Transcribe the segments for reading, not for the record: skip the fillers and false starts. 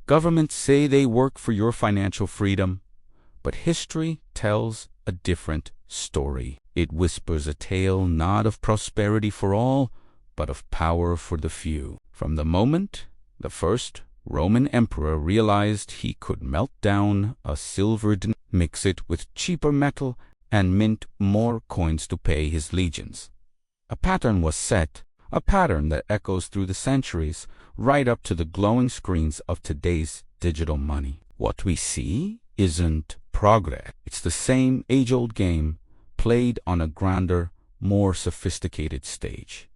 Governments say they work for your financial freedom, but history tells a different story. It whispers a tale not of prosperity for all, but of power for the few. From the moment the first Roman emperor realized he could melt down a silver denarius, mix it with cheaper metal, and mint more coins to pay his legions, a pattern was set, a pattern that echoes through the centuries, right up to the glowing screens of today's digital money. What we see isn't progress. It's the same age-old game, played on a grander, more sophisticated stage.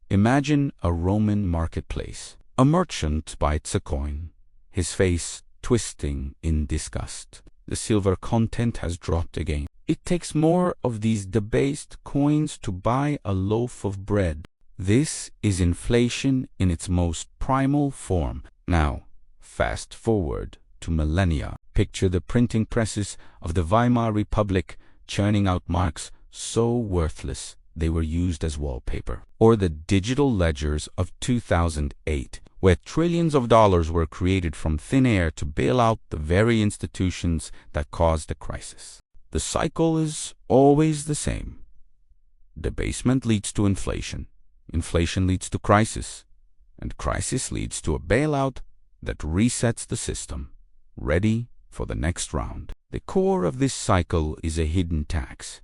Imagine a Roman marketplace. A merchant bites a coin, his face twisting in disgust. The silver content has dropped again. It takes more of these debased coins to buy a loaf of bread. This is inflation in its most primal form. Now, fast forward to millennia. Picture the printing presses of the Weimar Republic churning out marks so worthless they were used as wallpaper. Or the digital ledgers of 2008, where trillions of dollars were created from thin air to bail out the very institutions that caused the crisis. The cycle is always the same. Debasement leads to inflation. Inflation leads to crisis. And crisis leads to a bailout that resets the system, ready for the next round. The core of this cycle is a hidden tax,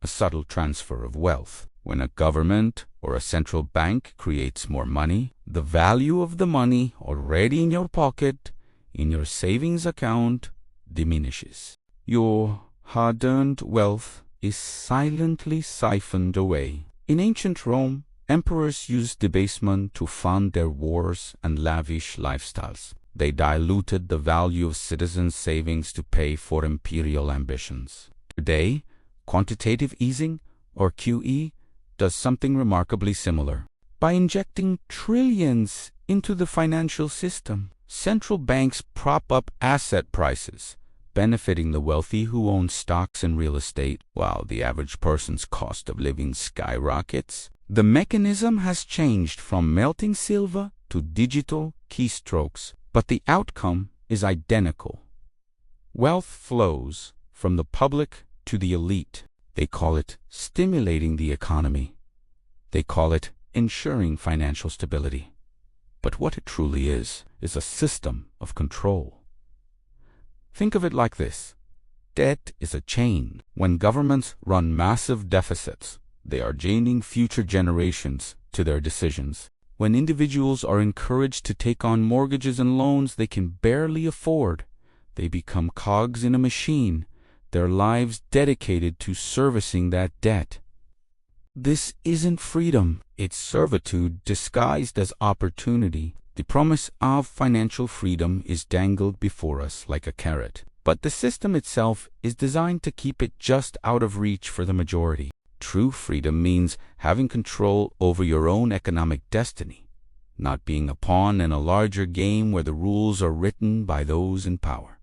a subtle transfer of wealth. When a government or a central bank creates more money, the value of the money already in your pocket, in your savings account, diminishes. Your hard-earned wealth is silently siphoned away. In ancient Rome, emperors used debasement to fund their wars and lavish lifestyles. They diluted the value of citizens' savings to pay for imperial ambitions. Today, quantitative easing, or QE, does something remarkably similar. By injecting trillions into the financial system, central banks prop up asset prices, benefiting the wealthy who own stocks and real estate, while the average person's cost of living skyrockets. The mechanism has changed from melting silver to digital keystrokes, but the outcome is identical. Wealth flows from the public to the elite. They call it stimulating the economy. They call it ensuring financial stability. But what it truly is a system of control. Think of it like this. Debt is a chain. When governments run massive deficits, they are chaining future generations to their decisions. When individuals are encouraged to take on mortgages and loans they can barely afford, they become cogs in a machine, their lives dedicated to servicing that debt. This isn't freedom, it's servitude disguised as opportunity. The promise of financial freedom is dangled before us like a carrot, but the system itself is designed to keep it just out of reach for the majority. True freedom means having control over your own economic destiny, not being a pawn in a larger game where the rules are written by those in power.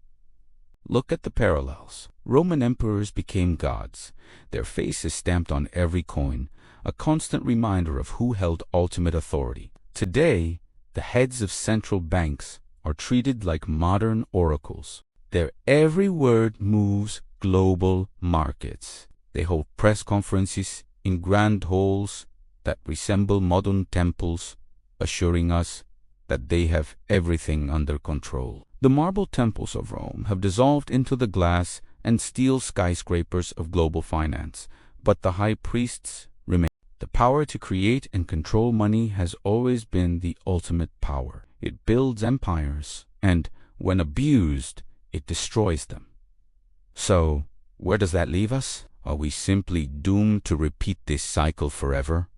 Look at the parallels. Roman emperors became gods. Their face is stamped on every coin, a constant reminder of who held ultimate authority. Today, the heads of central banks are treated like modern oracles. Their every word moves global markets. They hold press conferences in grand halls that resemble modern temples, assuring us that they have everything under control. The marble temples of Rome have dissolved into the glass and steel skyscrapers of global finance, but the high priests remain. The power to create and control money has always been the ultimate power. It builds empires, and when abused, it destroys them. So, where does that leave us? Are we simply doomed to repeat this cycle forever?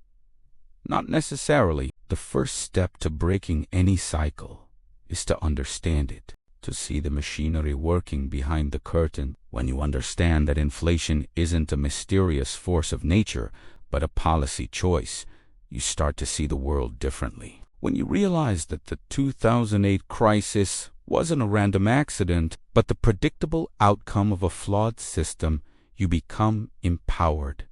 Not necessarily. The first step to breaking any cycle is to understand it, to see the machinery working behind the curtain. When you understand that inflation isn't a mysterious force of nature, but a policy choice, you start to see the world differently. When you realize that the 2008 crisis wasn't a random accident, but the predictable outcome of a flawed system, you become empowered.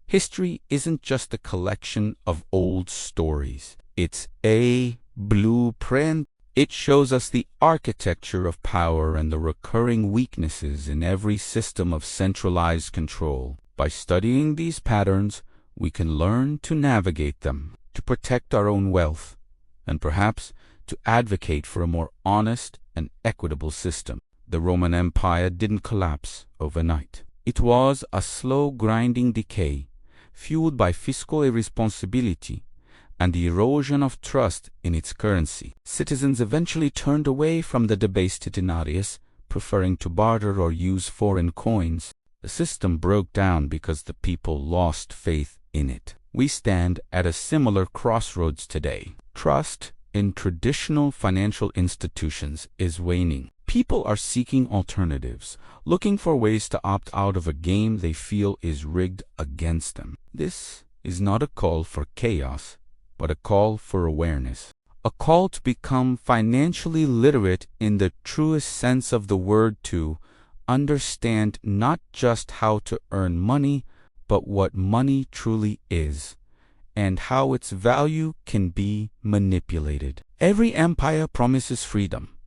History isn't just a collection of old stories. It's a blueprint. It shows us the architecture of power and the recurring weaknesses in every system of centralized control. By studying these patterns, we can learn to navigate them, to protect our own wealth, and perhaps to advocate for a more honest and equitable system. The Roman Empire didn't collapse overnight. It was a slow grinding decay, fueled by fiscal irresponsibility and the erosion of trust in its currency. Citizens eventually turned away from the debased denarius, preferring to barter or use foreign coins. The system broke down because the people lost faith in it. We stand at a similar crossroads today. Trust in traditional financial institutions is waning. People are seeking alternatives, looking for ways to opt out of a game they feel is rigged against them. This is not a call for chaos, but a call for awareness. A call to become financially literate in the truest sense of the word, to understand not just how to earn money, but what money truly is, and how its value can be manipulated. Every empire promises freedom.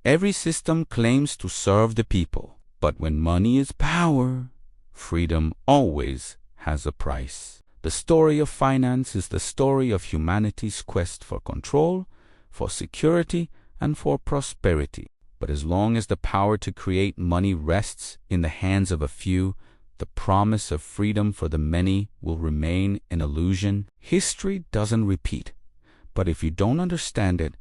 Every system claims to serve the people. But when money is power, freedom always has a price. The story of finance is the story of humanity's quest for control, for security, and for prosperity. But as long as the power to create money rests in the hands of a few, the promise of freedom for the many will remain an illusion. History doesn't repeat, but if you don't understand it,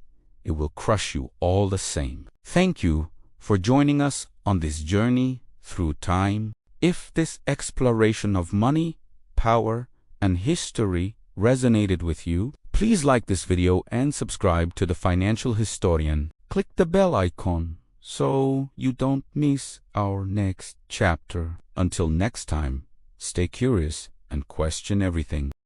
it will crush you all the same. Thank you for joining us on this journey through time. If this exploration of money, power, and history resonated with you, please like this video and subscribe to The Financial Historian. Click the bell icon so you don't miss our next chapter. Until next time, stay curious and question everything.